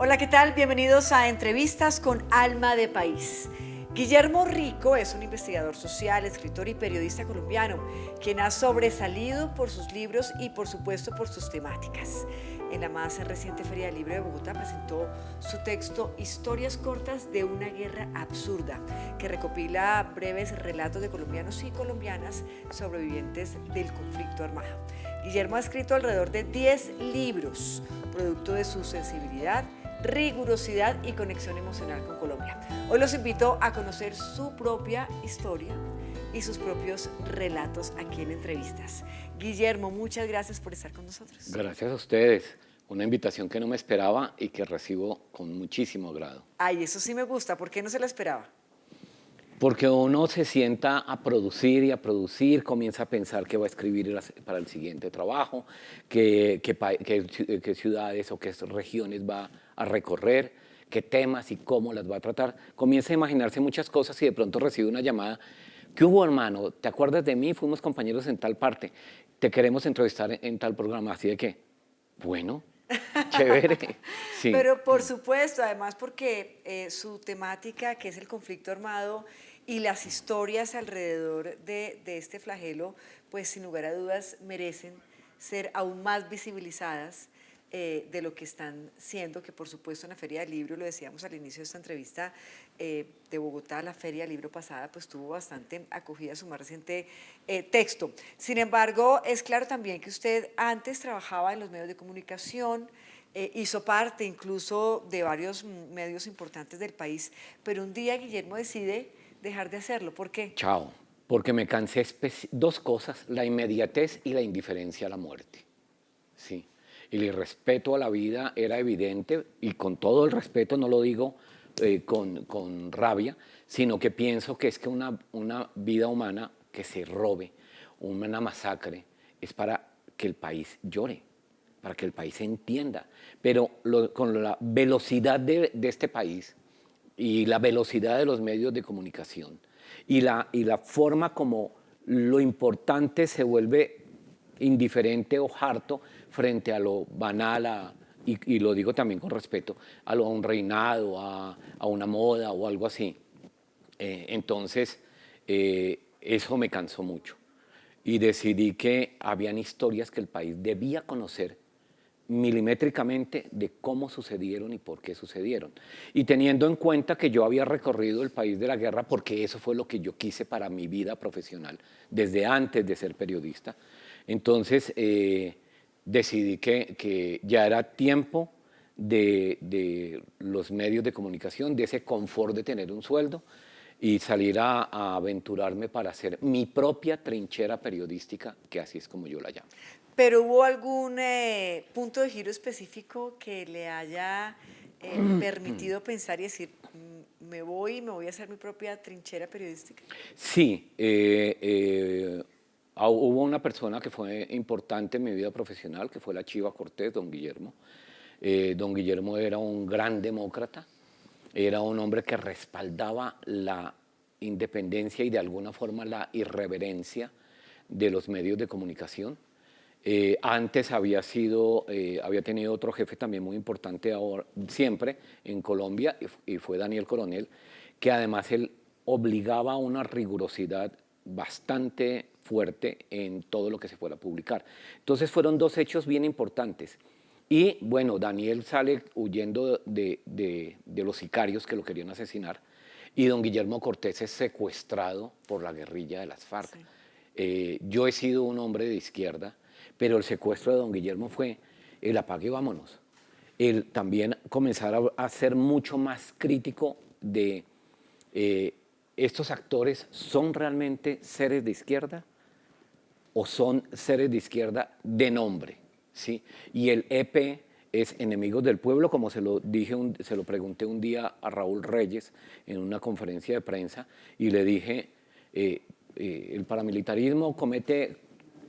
Hola, ¿qué tal? Bienvenidos a Entrevistas con Alma de País. Guillermo Rico es un investigador social, escritor y periodista colombiano, quien ha sobresalido por sus libros y por supuesto por sus temáticas. En la más reciente Feria del Libro de Bogotá presentó su texto Historias cortas de una guerra absurda, que recopila breves relatos de colombianos y colombianas sobrevivientes del conflicto armado. Guillermo ha escrito alrededor de 10 libros, producto de su sensibilidad, rigurosidad y conexión emocional con Colombia. Hoy los invito a conocer su propia historia y sus propios relatos aquí en Entrevistas. Guillermo, muchas gracias por estar con nosotros. Gracias a ustedes. Una invitación que no me esperaba y que recibo con muchísimo agrado. Ay, eso sí me gusta. ¿Por qué no se la esperaba? Porque uno se sienta a producir y a producir, comienza a pensar qué va a escribir para el siguiente trabajo, qué ciudades o qué regiones va a recorrer, qué temas y cómo las va a tratar. Comienza a imaginarse muchas cosas y de pronto recibe una llamada. ¿Qué hubo, hermano? ¿Te acuerdas de mí? Fuimos compañeros en tal parte. Te queremos entrevistar en tal programa. Así de que, bueno, chévere. Sí. Pero por supuesto, además porque su temática, que es el conflicto armado y las historias alrededor de este flagelo, pues sin lugar a dudas merecen ser aún más visibilizadas de lo que están siendo, que por supuesto en la Feria del Libro, lo decíamos al inicio de esta entrevista de Bogotá, la Feria del Libro pasada, pues tuvo bastante acogida su más reciente texto. Sin embargo, es claro también que usted antes trabajaba en los medios de comunicación, hizo parte incluso de varios medios importantes del país, pero un día Guillermo decide dejar de hacerlo. ¿Por qué? Chao, porque me cansé dos cosas, la inmediatez y la indiferencia a la muerte. Sí. Y el respeto a la vida era evidente, y con todo el respeto no lo digo con rabia, sino que pienso que es que una vida humana que se robe, una masacre, es para que el país llore, para que el país entienda. Pero con la velocidad de este país y la velocidad de los medios de comunicación y la forma como lo importante se vuelve indiferente o harto frente a lo banal, y lo digo también con respeto, a un reinado, a una moda o algo así. Entonces, eso me cansó mucho. Y decidí que habían historias que el país debía conocer milimétricamente de cómo sucedieron y por qué sucedieron. Y teniendo en cuenta que yo había recorrido el país de la guerra, porque eso fue lo que yo quise para mi vida profesional, desde antes de ser periodista, entonces decidí que ya era tiempo de los medios de comunicación, de ese confort de tener un sueldo, y salir a aventurarme para hacer mi propia trinchera periodística, que así es como yo la llamo. ¿Pero hubo algún punto de giro específico que le haya permitido pensar y decir, me voy a hacer mi propia trinchera periodística? Sí, hubo una persona que fue importante en mi vida profesional, que fue la Chiva Cortés, don Guillermo. Don Guillermo era un gran demócrata, era un hombre que respaldaba la independencia y de alguna forma la irreverencia de los medios de comunicación. Antes había tenido otro jefe también muy importante siempre en Colombia, y fue Daniel Coronel, que además él obligaba a una rigurosidad bastante fuerte en todo lo que se fuera a publicar. Entonces fueron dos hechos bien importantes. Y bueno, Daniel sale huyendo de los sicarios que lo querían asesinar, y don Guillermo Cortés es secuestrado por la guerrilla de las FARC. Sí. Yo he sido un hombre de izquierda, pero el secuestro de don Guillermo fue el apague y vámonos. El también comenzar a ser mucho más crítico de estos actores, ¿son realmente seres de izquierda o son seres de izquierda de nombre? ¿Sí? Y el EP es Enemigos del Pueblo, como se lo pregunté un día a Raúl Reyes en una conferencia de prensa, y le dije, el paramilitarismo comete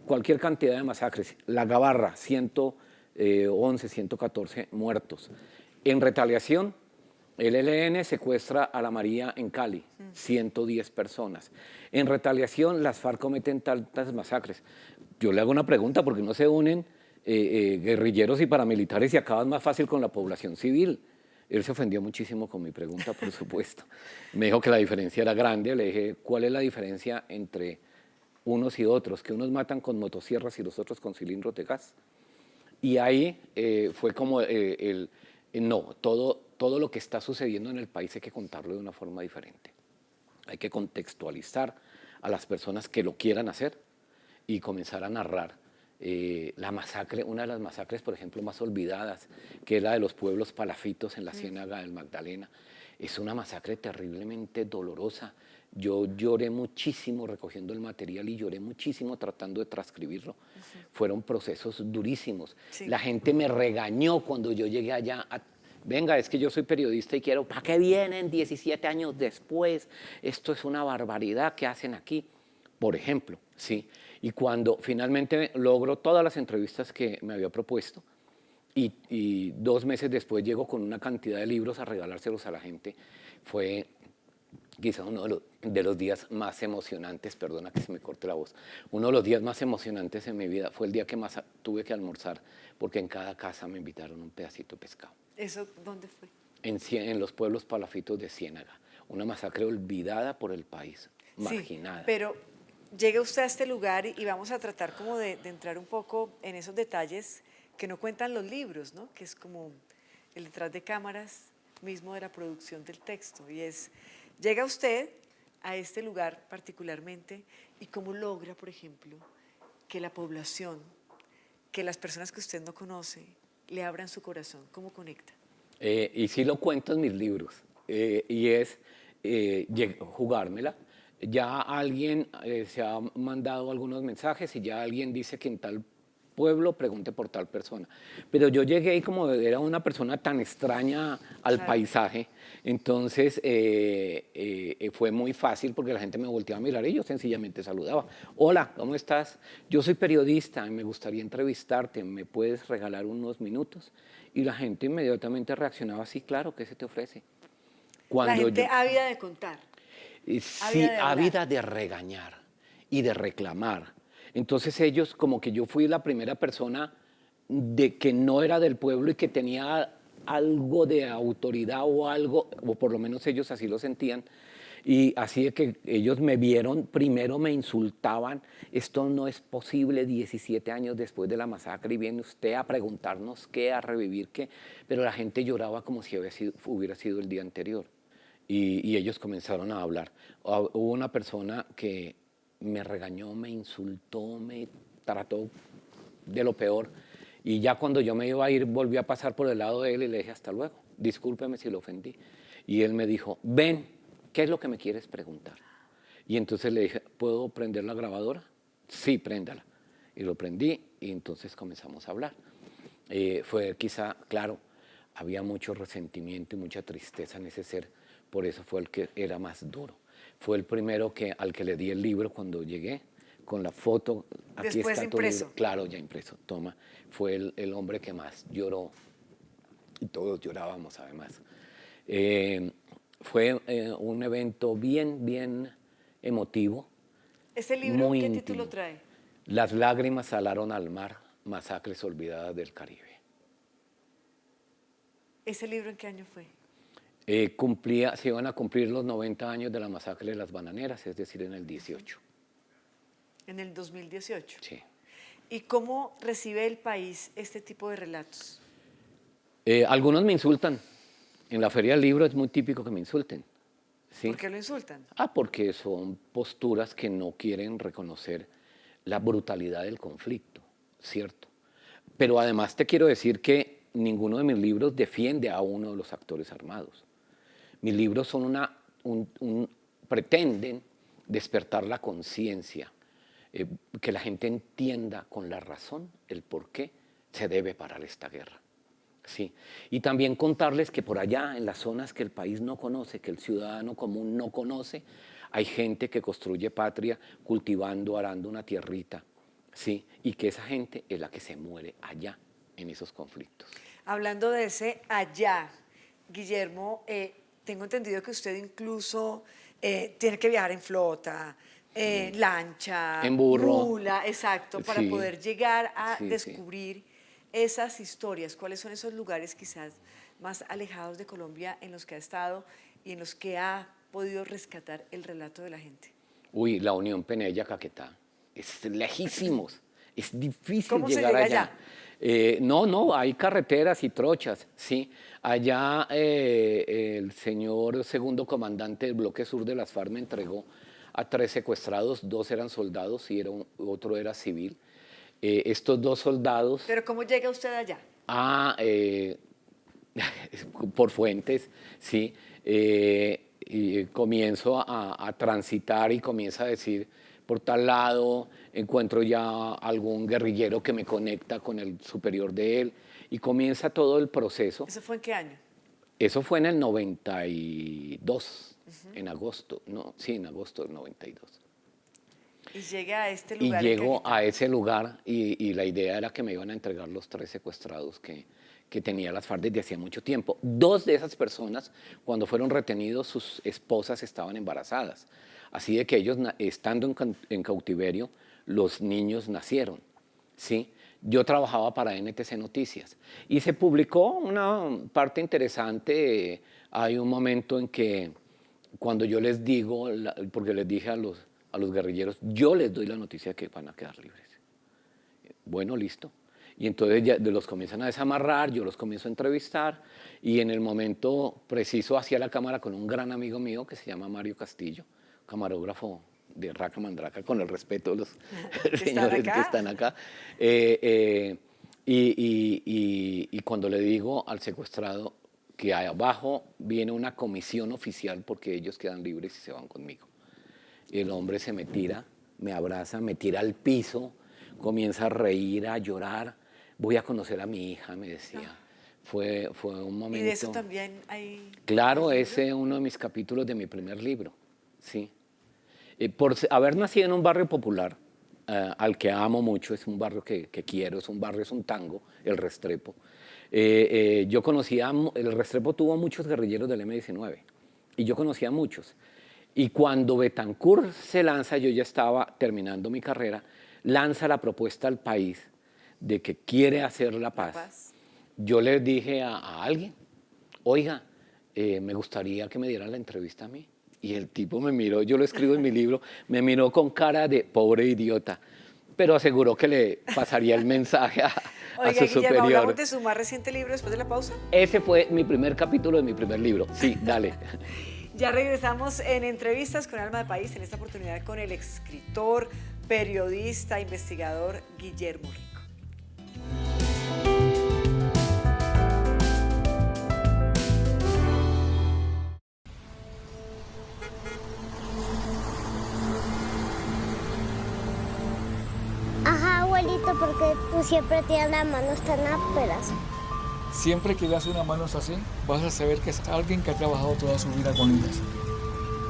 cualquier cantidad de masacres. La Gabarra, 111, 114 muertos. En retaliación, el ELN secuestra a la María en Cali, 110 personas. En retaliación, las FARC cometen tantas masacres. Yo le hago una pregunta, ¿por qué no se unen guerrilleros y paramilitares y acaban más fácil con la población civil? Él se ofendió muchísimo con mi pregunta, por supuesto. Me dijo que la diferencia era grande. Le dije, ¿cuál es la diferencia entre unos y otros? Que unos matan con motosierras y los otros con cilindros de gas. Y ahí fue como no, todo lo que está sucediendo en el país hay que contarlo de una forma diferente. Hay que contextualizar a las personas que lo quieran hacer y comenzar a narrar la masacre, una de las masacres, por ejemplo, más olvidadas, que es la de los pueblos palafitos en la Ciénaga del Magdalena. Es una masacre terriblemente dolorosa. Yo lloré muchísimo recogiendo el material y lloré muchísimo tratando de transcribirlo. Fueron procesos durísimos. Sí. La gente me regañó cuando yo llegué allá. Venga, es que yo soy periodista y quiero, ¿para qué vienen 17 años después? Esto es una barbaridad, ¿qué hacen aquí? Por ejemplo, ¿sí? Y cuando finalmente logro todas las entrevistas que me había propuesto, y 2 meses después llego con una cantidad de libros a regalárselos a la gente, fue quizá uno de los días más emocionantes, perdona que se me corte la voz, uno de los días más emocionantes en mi vida fue el día que más tuve que almorzar, porque en cada casa me invitaron un pedacito de pescado. ¿Eso dónde fue? En los pueblos palafitos de Ciénaga, una masacre olvidada por el país, marginada. Sí, pero llega usted a este lugar y vamos a tratar como de entrar un poco en esos detalles que no cuentan los libros, ¿no? Que es como el detrás de cámaras mismo de la producción del texto. Y es, llega usted a este lugar particularmente y cómo logra, por ejemplo, que la población, que las personas que usted no conoce, le abran su corazón. ¿Cómo conecta? Y sí lo cuento en mis libros, y es jugármela. Ya alguien se ha mandado algunos mensajes y ya alguien dice que en tal pueblo pregunte por tal persona. Pero yo llegué y como era una persona tan extraña al Claro. paisaje, entonces fue muy fácil porque la gente me volteaba a mirar y yo sencillamente saludaba. Hola, ¿cómo estás? Yo soy periodista y me gustaría entrevistarte, ¿me puedes regalar unos minutos? Y la gente inmediatamente reaccionaba, sí, claro, ¿qué se te ofrece? La Cuando gente yo, ávida de contar, ávida sí, de hablar. ávida de regañar y de reclamar. Entonces ellos, como que yo fui la primera persona de que no era del pueblo y que tenía algo de autoridad o algo, o por lo menos ellos así lo sentían. Y así de que ellos me vieron, primero me insultaban, esto no es posible 17 años después de la masacre y viene usted a preguntarnos qué, a revivir qué, pero la gente lloraba como si hubiera sido el día anterior. Y ellos comenzaron a hablar. Hubo una persona que me regañó, me insultó, me trató de lo peor. Y ya cuando yo me iba a ir, volví a pasar por el lado de él y le dije, hasta luego, discúlpeme si lo ofendí. Y él me dijo, ven, ¿qué es lo que me quieres preguntar? Y entonces le dije, ¿puedo prender la grabadora? Sí, préndala. Y lo prendí y entonces comenzamos a hablar. Fue quizá, claro, había mucho resentimiento y mucha tristeza en ese ser, por eso fue el que era más duro. Fue el primero al que le di el libro cuando llegué, con la foto, aquí Después está tu impreso. libro, claro, ya impreso, toma. Fue el hombre que más lloró, y todos llorábamos además. Fue un evento bien emotivo, ¿Ese libro muy qué título íntimo. trae? Las lágrimas salaron al mar, masacres olvidadas del Caribe. ¿Ese libro en qué año fue? Se iban a cumplir los 90 años de la masacre de las bananeras, es decir, en el 18. En el 2018. Sí. ¿Y cómo recibe el país este tipo de relatos? Algunos me insultan. En la Feria del Libro es muy típico que me insulten. ¿Sí? ¿Por qué lo insultan? Porque son posturas que no quieren reconocer la brutalidad del conflicto, ¿cierto? Pero además te quiero decir que ninguno de mis libros defiende a uno de los actores armados. Mis libros son pretenden despertar la conciencia, que la gente entienda con la razón el por qué se debe parar esta guerra. Sí. Y también contarles que por allá, en las zonas que el país no conoce, que el ciudadano común no conoce, hay gente que construye patria cultivando, arando una tierrita, ¿sí? Y que esa gente es la que se muere allá, en esos conflictos. Hablando de ese allá, Guillermo, tengo entendido que usted incluso tiene que viajar en flota, lancha, En burro. mula, exacto, para Sí, poder llegar a sí, sí. descubrir esas historias. ¿Cuáles son esos lugares quizás más alejados de Colombia en los que ha estado y en los que ha podido rescatar el relato de la gente? Uy, la Unión Penella-Caquetá. Es lejísimos. Es difícil ¿Cómo se llegar llega allá. allá? No, hay carreteras y trochas, sí. Allá el señor segundo comandante del bloque sur de las FARC me entregó a 3 secuestrados, 2 eran soldados y otro era civil. Estos 2 soldados, Pero ¿cómo llega usted allá? ah, eh, por fuentes, sí, y comienzo a transitar y comienzo a decir, por tal lado encuentro ya algún guerrillero que me conecta con el superior de él y comienza todo el proceso. ¿Eso fue en qué año? Eso fue en el 92, en agosto, no, sí, en agosto del 92. Y llega a este Y lugar en llego Caquetá. a ese lugar y la idea era que me iban a entregar los 3 secuestrados que tenía las FARC desde hacía mucho tiempo. 2 de esas personas, cuando fueron retenidos, sus esposas estaban embarazadas. Así de que ellos, estando en cautiverio, los niños nacieron, ¿sí? Yo trabajaba para NTC Noticias y se publicó una parte interesante. Hay un momento en que cuando yo les digo, porque les dije a los guerrilleros, yo les doy la noticia que van a quedar libres. Bueno, listo. Y entonces ya los comienzan a desamarrar, yo los comienzo a entrevistar y en el momento preciso hacia la cámara con un gran amigo mío que se llama Mario Castillo, camarógrafo de Raca Mandraca, con el respeto de los señores que están acá. Y cuando le digo al secuestrado que abajo viene una comisión oficial porque ellos quedan libres y se van conmigo. El hombre se me tira, me abraza, me tira al piso, comienza a reír, a llorar. Voy a conocer a mi hija, me decía. Fue un momento... ¿Y de eso también hay...? Claro, ese es uno de mis capítulos de mi primer libro, sí. Por haber nacido en un barrio popular, al que amo mucho, es un barrio que quiero, es un tango, el Restrepo. Yo conocía, el Restrepo tuvo muchos guerrilleros del M-19 y yo conocía a muchos. Y cuando Betancourt se lanza, yo ya estaba terminando mi carrera, lanza la propuesta al país de que quiere hacer la paz. Yo le dije a alguien, oiga, me gustaría que me dieran la entrevista a mí. Y el tipo me miró, yo lo escribo en mi libro, me miró con cara de pobre idiota, pero aseguró que le pasaría el mensaje a su superior. ¿Hablamos de su más reciente libro después de la pausa? Ese fue mi primer capítulo de mi primer libro. Sí, dale. Ya regresamos en Entrevistas con Alma de País, en esta oportunidad con el escritor, periodista, investigador Guillermo Rico. Ajá, abuelito, porque tú siempre tienes las manos tan ásperas. Siempre que veas unas manos así, vas a saber que es alguien que ha trabajado toda su vida con ellas.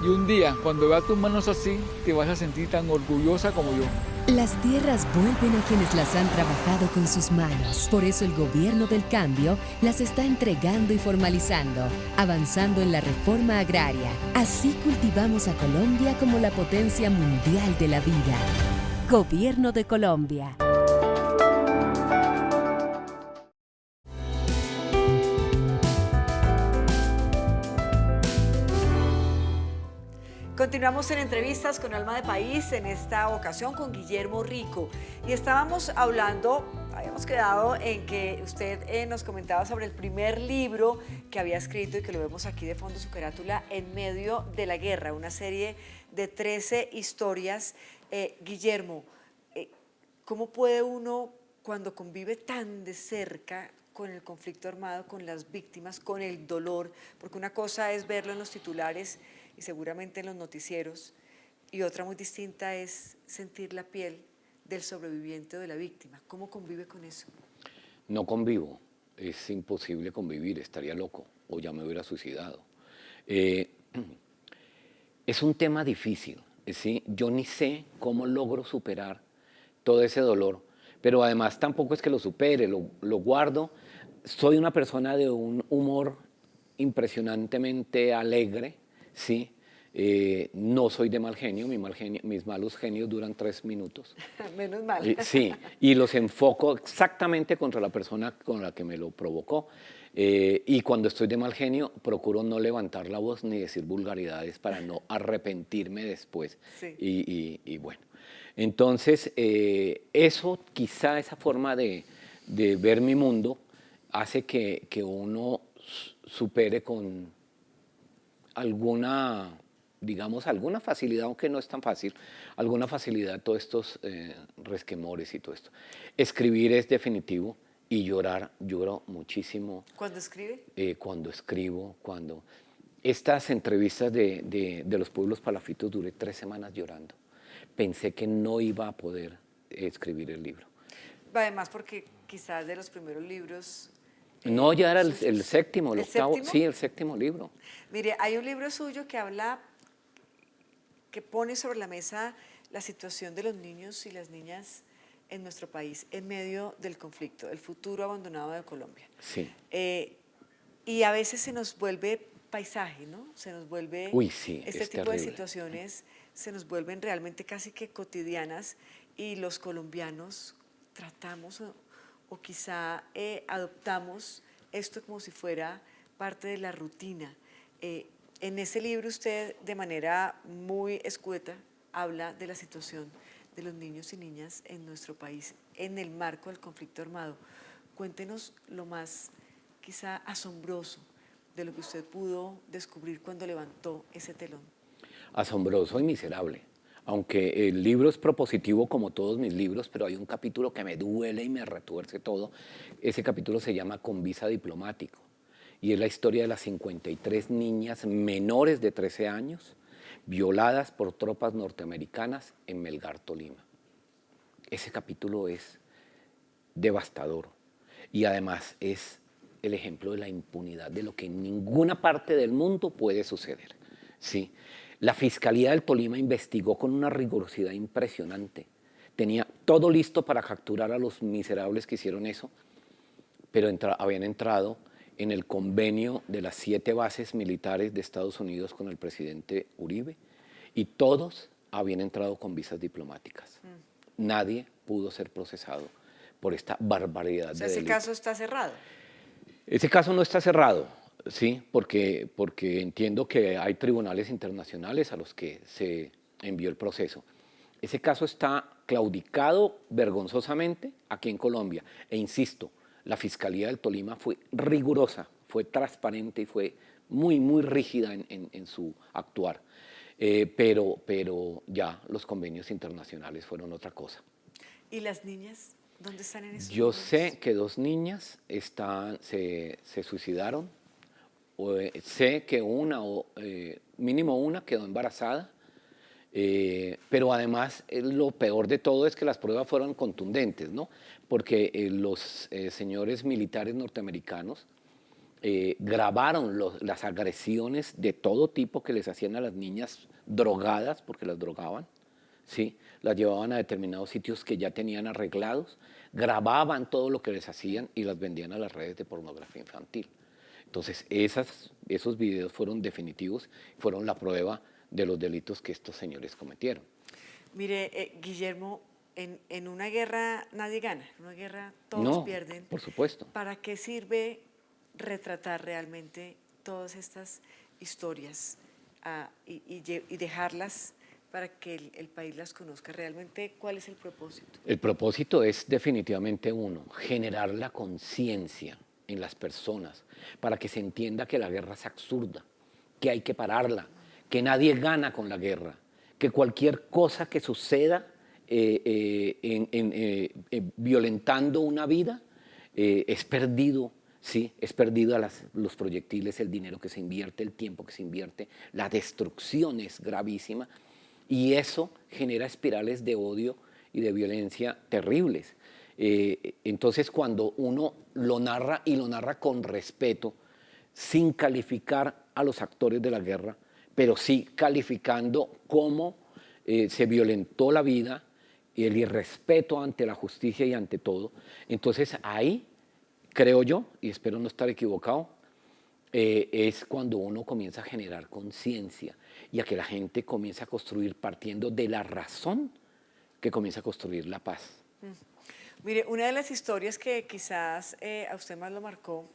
Y un día, cuando veas tus manos así, te vas a sentir tan orgullosa como yo. Las tierras vuelven a quienes las han trabajado con sus manos. Por eso el gobierno del cambio las está entregando y formalizando, avanzando en la reforma agraria. Así cultivamos a Colombia como la potencia mundial de la vida. Gobierno de Colombia. Continuamos en Entrevistas con Alma de País, en esta ocasión con Guillermo Rico. Y estábamos hablando, habíamos quedado en que usted nos comentaba sobre el primer libro que había escrito y que lo vemos aquí de fondo, su carátula, En medio de la guerra, una serie de 13 historias. Guillermo, ¿cómo puede uno, cuando convive tan de cerca con el conflicto armado, con las víctimas, con el dolor, porque una cosa es verlo en los titulares y seguramente en los noticieros, y otra muy distinta es sentir la piel del sobreviviente o de la víctima? ¿Cómo convive con eso? No convivo, es imposible convivir, estaría loco o ya me hubiera suicidado. Es un tema difícil, ¿sí? Yo ni sé cómo logro superar todo ese dolor, pero además tampoco es que lo supere, lo guardo. Soy una persona de un humor impresionantemente alegre, ¿sí? No soy de mal genio, mis malos genios duran 3 minutos. Menos mal. Sí, y los enfoco exactamente contra la persona con la que me lo provocó. Y cuando estoy de mal genio, procuro no levantar la voz ni decir vulgaridades para no arrepentirme después. Sí. Y bueno, entonces eso, quizá esa forma de ver mi mundo hace que uno supere con alguna, digamos, alguna facilidad, aunque no es tan fácil, alguna facilidad todos estos resquemores y todo esto. Escribir es definitivo y lloro muchísimo. ¿Cuándo escribe? Cuando escribo, cuando... Estas entrevistas de los pueblos palafitos duré 3 semanas llorando. Pensé que no iba a poder escribir el libro. Además, porque quizás de los primeros libros... No, ya era el suyos. séptimo, el ¿El octavo. séptimo? Sí, el 7º libro. Mire, hay un libro suyo que habla, que pone sobre la mesa la situación de los niños y las niñas en nuestro país en medio del conflicto, el futuro abandonado de Colombia. Sí. Y a veces se nos vuelve paisaje, ¿no? Se nos vuelve... Uy, sí, este es tipo terrible. de situaciones se nos vuelven realmente casi que cotidianas y los colombianos tratamos o quizá adoptamos esto como si fuera parte de la rutina. En ese libro usted de manera muy escueta habla de la situación de los niños y niñas en nuestro país en el marco del conflicto armado. Cuéntenos lo más quizá asombroso de lo que usted pudo descubrir cuando levantó ese telón. Asombroso y miserable. Aunque el libro es propositivo como todos mis libros, pero hay un capítulo que me duele y me retuerce todo. Ese capítulo se llama Con visa diplomático y es la historia de las 53 niñas menores de 13 años violadas por tropas norteamericanas en Melgar, Tolima. Ese capítulo es devastador y además es el ejemplo de la impunidad, de lo que en ninguna parte del mundo puede suceder. ¿Sí? La Fiscalía del Tolima investigó con una rigurosidad impresionante. Tenía todo listo para capturar a los miserables que hicieron eso, pero habían entrado en el convenio de las 7 bases militares de Estados Unidos con el presidente Uribe y todos habían entrado con visas diplomáticas. Nadie pudo ser procesado por esta barbaridad de ¿Ese delito. caso está cerrado? Ese caso no está cerrado, sí, porque entiendo que hay tribunales internacionales a los que se envió el proceso. Ese caso está claudicado vergonzosamente aquí en Colombia. E insisto, la Fiscalía del Tolima fue rigurosa, fue transparente y fue muy, muy rígida en su actuar. Pero ya los convenios internacionales fueron otra cosa. ¿Y las niñas? ¿Dónde están en esos Yo momentos? sé que 2 niñas se suicidaron. Sé que mínimo una quedó embarazada, pero además lo peor de todo es que las pruebas fueron contundentes, ¿no? Porque los señores militares norteamericanos grabaron las agresiones de todo tipo que les hacían a las niñas drogadas, porque las drogaban, ¿sí? Las llevaban a determinados sitios que ya tenían arreglados, grababan todo lo que les hacían y las vendían a las redes de pornografía infantil. Entonces, esos videos fueron definitivos, fueron la prueba de los delitos que estos señores cometieron. Mire, Guillermo, en una guerra nadie gana, en una guerra todos pierden. Por supuesto. ¿Para qué sirve retratar realmente todas estas historias y dejarlas para que el país las conozca? Realmente, ¿cuál es el propósito? El propósito es definitivamente uno, generar la conciencia en las personas para que se entienda que la guerra es absurda, que hay que pararla, que nadie gana con la guerra, que cualquier cosa que suceda violentando una vida es perdido, ¿sí? Es perdido los proyectiles, el dinero que se invierte, el tiempo que se invierte, la destrucción es gravísima y eso genera espirales de odio y de violencia terribles. Entonces, cuando uno lo narra y lo narra con respeto, sin calificar a los actores de la guerra, pero sí calificando cómo se violentó la vida y el irrespeto ante la justicia y ante todo, entonces ahí, creo yo, y espero no estar equivocado, es cuando uno comienza a generar conciencia y a que la gente comience a construir partiendo de la razón que comienza a construir la paz. Mire, una de las historias que quizás a usted más lo marcó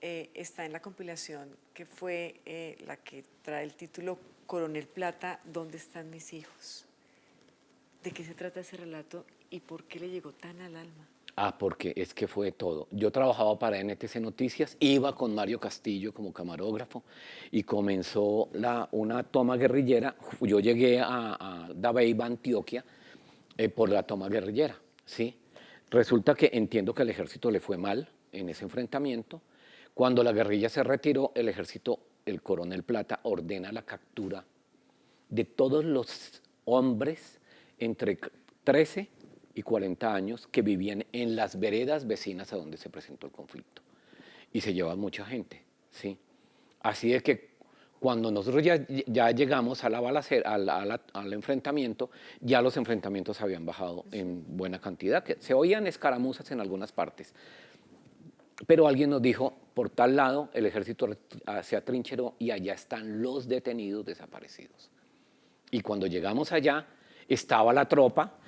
está en la compilación que fue la que trae el título Coronel Plata, ¿dónde están mis hijos? ¿De qué se trata ese relato y por qué le llegó tan al alma? Porque es que fue todo. Yo trabajaba para NTC Noticias, iba con Mario Castillo como camarógrafo y comenzó una toma guerrillera. Yo llegué a Dabeiba, Antioquia, por la toma guerrillera, ¿sí? Resulta que entiendo que al ejército le fue mal en ese enfrentamiento. Cuando la guerrilla se retiró, el ejército, el coronel Plata, ordena la captura de todos los hombres entre 13 y 40 años que vivían en las veredas vecinas a donde se presentó el conflicto. Y se lleva mucha gente, ¿sí? Así es que cuando nosotros ya llegamos a la balacera, al enfrentamiento, ya los enfrentamientos habían bajado en buena cantidad, que se oían escaramuzas en algunas partes. Pero alguien nos dijo, por tal lado, el ejército se atrincheró y allá están los detenidos desaparecidos. Y cuando llegamos allá, estaba la tropa,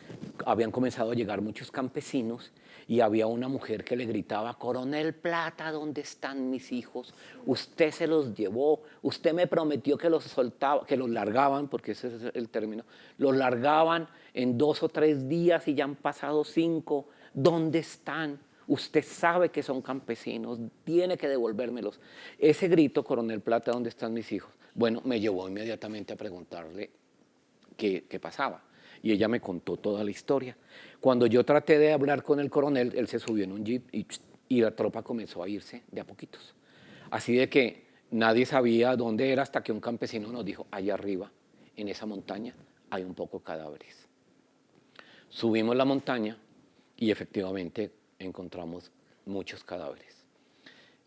habían comenzado a llegar muchos campesinos y había una mujer que le gritaba, Coronel Plata, ¿dónde están mis hijos? Usted se los llevó, usted me prometió que los soltaba, que los largaban, porque ese es el término, los largaban en 2 o 3 días y ya han pasado 5, ¿dónde están? Usted sabe que son campesinos, tiene que devolvérmelos. Ese grito, Coronel Plata, ¿dónde están mis hijos? Bueno, me llevó inmediatamente a preguntarle qué pasaba. Y ella me contó toda la historia. Cuando yo traté de hablar con el coronel, él se subió en un jeep y la tropa comenzó a irse de a poquitos. Así de que nadie sabía dónde era hasta que un campesino nos dijo, allá arriba, en esa montaña, hay un poco de cadáveres. Subimos la montaña y efectivamente encontramos muchos cadáveres.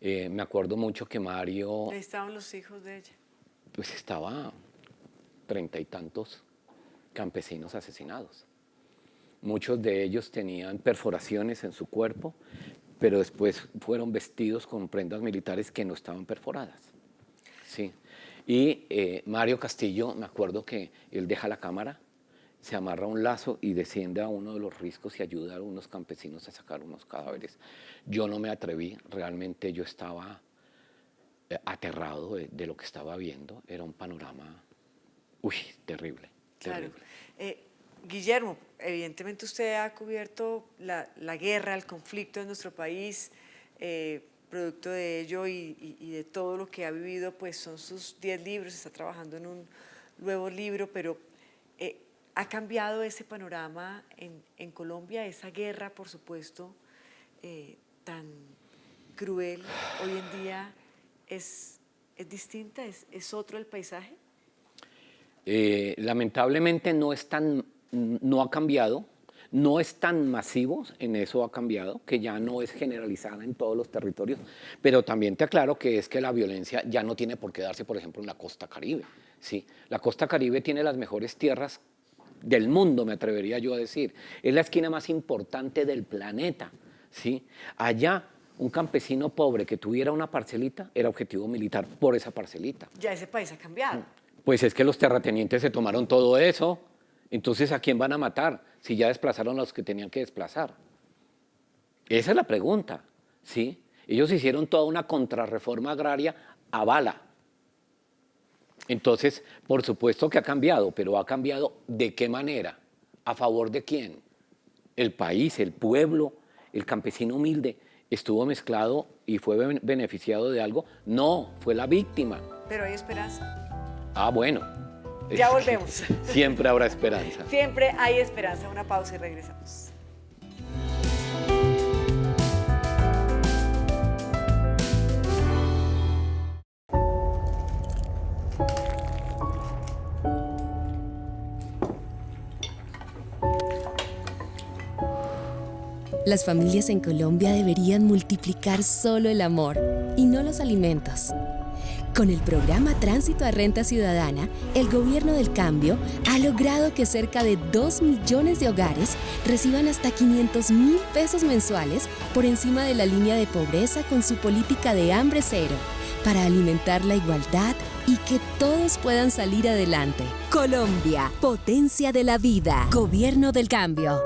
Me acuerdo mucho que Mario... Ahí estaban los hijos de ella. Pues estaba 30 y tantos campesinos asesinados. Muchos de ellos tenían perforaciones en su cuerpo, pero después fueron vestidos con prendas militares que no estaban perforadas. Sí. Y Mario Castillo, me acuerdo que él deja la cámara, se amarra un lazo y desciende a uno de los riscos y ayuda a unos campesinos a sacar unos cadáveres. Yo no me atreví, realmente yo estaba aterrado de lo que estaba viendo. Era un panorama, terrible. Claro. Guillermo, evidentemente usted ha cubierto la guerra, el conflicto en nuestro país, producto de ello y de todo lo que ha vivido, pues son sus 10 libros, está trabajando en un nuevo libro, pero ¿ha cambiado ese panorama en Colombia? Esa guerra, por supuesto, tan cruel, hoy en día es distinta, es otro el paisaje. Lamentablemente no ha cambiado, no es tan masivo, en eso ha cambiado, que ya no es generalizada en todos los territorios, pero también te aclaro que es que la violencia ya no tiene por qué darse, por ejemplo, en la costa Caribe. ¿Sí? La costa Caribe tiene las mejores tierras del mundo, me atrevería yo a decir. Es la esquina más importante del planeta. ¿Sí? Allá, un campesino pobre que tuviera una parcelita era objetivo militar por esa parcelita. Ya ese país ha cambiado. Pues es que los terratenientes se tomaron todo eso. Entonces, ¿a quién van a matar si ya desplazaron a los que tenían que desplazar? Esa es la pregunta, ¿sí? Ellos hicieron toda una contrarreforma agraria a bala. Entonces, por supuesto que ha cambiado, pero ¿ha cambiado de qué manera? ¿A favor de quién? El país, el pueblo, el campesino humilde, ¿estuvo mezclado y fue beneficiado de algo? No, fue la víctima. Pero hay esperanza. Bueno. Ya volvemos. Siempre habrá esperanza. Siempre hay esperanza. Una pausa y regresamos. Las familias en Colombia deberían multiplicar solo el amor y no los alimentos. Con el programa Tránsito a Renta Ciudadana, el Gobierno del Cambio ha logrado que cerca de 2 millones de hogares reciban hasta 500.000 pesos mensuales por encima de la línea de pobreza con su política de hambre cero, para alimentar la igualdad y que todos puedan salir adelante. Colombia, potencia de la vida. Gobierno del cambio.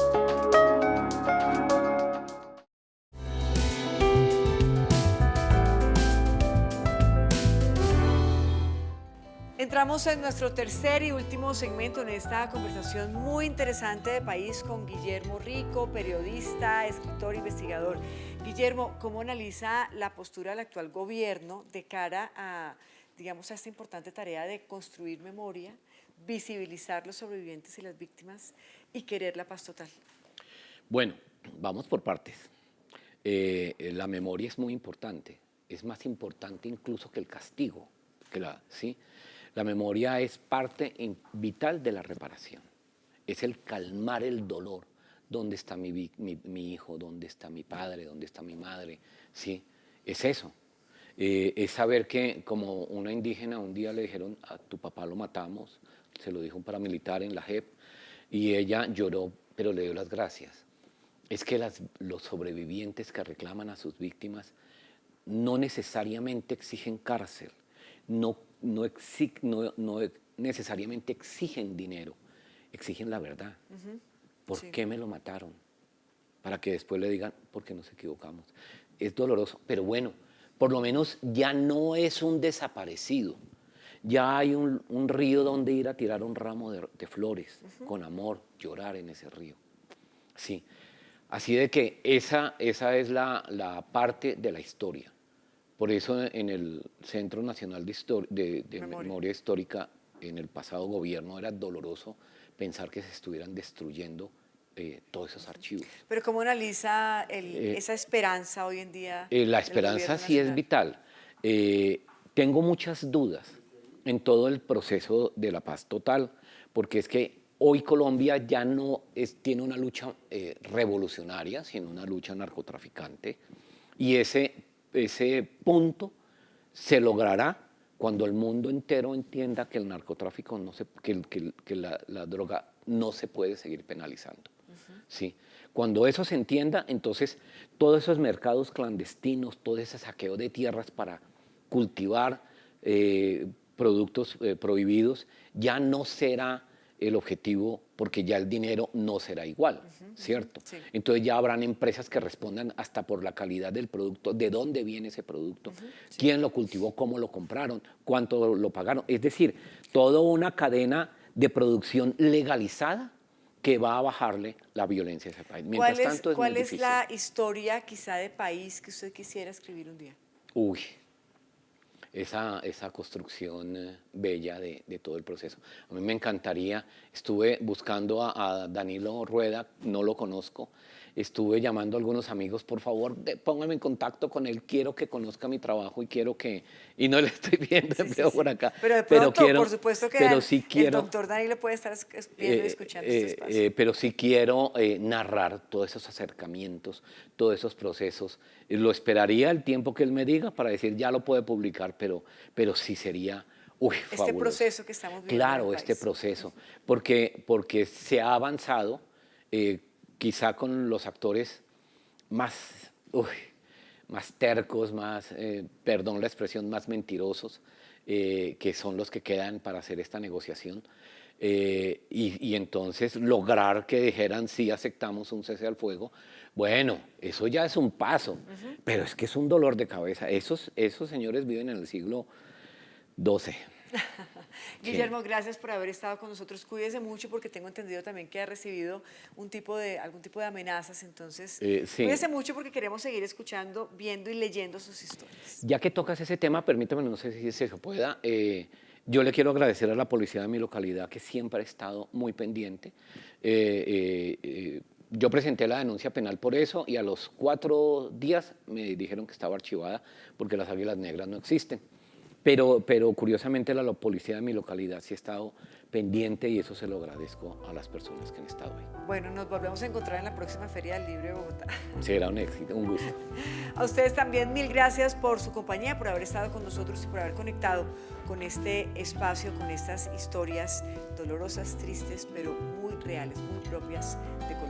Entramos en nuestro tercer y último segmento en esta conversación muy interesante de país con Guillermo Rico, periodista, escritor, investigador. Guillermo, ¿cómo analiza la postura del actual gobierno de cara a, digamos, a esta importante tarea de construir memoria, visibilizar los sobrevivientes y las víctimas y querer la paz total? Bueno, vamos por partes. La memoria es muy importante, es más importante incluso que el castigo, ¿sí? La memoria es parte vital de la reparación, es el calmar el dolor. ¿Dónde está mi hijo? ¿Dónde está mi padre? ¿Dónde está mi madre? ¿Sí? Es eso. Es saber que como una indígena un día le dijeron, a tu papá lo matamos, se lo dijo un paramilitar en la JEP, y ella lloró, pero le dio las gracias. Es que los sobrevivientes que reclaman a sus víctimas no necesariamente exigen cárcel, no necesariamente exigen dinero, exigen la verdad. ¿Por qué me lo mataron? Para que después le digan, porque nos equivocamos. Es doloroso, pero bueno, por lo menos ya no es un desaparecido. Ya hay un río donde ir a tirar un ramo de flores, con amor, llorar en ese río. Sí. Así de que esa es la parte de la historia. Por eso en el Centro Nacional de Memoria Histórica, en el pasado gobierno, era doloroso pensar que se estuvieran destruyendo todos esos archivos. Pero ¿cómo analiza esa esperanza hoy en día? La esperanza sí es vital. Tengo muchas dudas en todo el proceso de la paz total, porque es que hoy Colombia ya no tiene una lucha revolucionaria, sino una lucha narcotraficante, y ese punto se logrará cuando el mundo entero entienda que el narcotráfico, que la droga no se puede seguir penalizando. ¿Sí? Cuando eso se entienda, entonces todos esos mercados clandestinos, todo ese saqueo de tierras para cultivar productos prohibidos, ya no será el objetivo, porque ya el dinero no será igual, ¿cierto? Sí. Entonces ya habrán empresas que respondan hasta por la calidad del producto, de dónde viene ese producto, quién lo cultivó, cómo lo compraron, cuánto lo pagaron. Es decir, toda una cadena de producción legalizada que va a bajarle la violencia a ese país. Mientras tanto, ¿Cuál es la historia quizá de país que usted quisiera escribir un día? Uy, esa construcción bella de todo el proceso. A mí me encantaría, estuve buscando a Danilo Rueda, no lo conozco, estuve llamando a algunos amigos, por favor, pónganme en contacto con él, quiero que conozca mi trabajo y no le estoy viendo por acá. Pero de pronto, por supuesto que el doctor Danilo puede estar viendo y escuchando este espacio. Pero sí quiero narrar todos esos acercamientos, todos esos procesos. Lo esperaría el tiempo que él me diga para decir, ya lo puede publicar, pero sí sería fabuloso. Proceso que estamos viviendo. Claro, este proceso, porque se ha avanzado, quizá con los actores más tercos, más, perdón la expresión, más mentirosos, que son los que quedan para hacer esta negociación. Y entonces lograr que dijeran sí aceptamos un cese al fuego, bueno, eso ya es un paso, pero es que es un dolor de cabeza. Esos señores viven en el siglo XII. Guillermo, gracias por haber estado con nosotros. Cuídese mucho porque tengo entendido también que ha recibido algún tipo de amenazas, entonces sí. Cuídese mucho porque queremos seguir escuchando, viendo y leyendo sus historias. Ya que tocas ese tema, permítame, no sé si se pueda, yo le quiero agradecer a la policía de mi localidad que siempre ha estado muy pendiente. Yo presenté la denuncia penal por eso y a los 4 días me dijeron que estaba archivada porque las águilas negras no existen. Pero curiosamente la policía de mi localidad sí ha estado pendiente y eso se lo agradezco a las personas que han estado ahí. Bueno, nos volvemos a encontrar en la próxima Feria del Libro de Bogotá. Será un éxito, un gusto. A ustedes también mil gracias por su compañía, por haber estado con nosotros y por haber conectado con este espacio, con estas historias dolorosas, tristes, pero muy reales, muy propias de Colombia.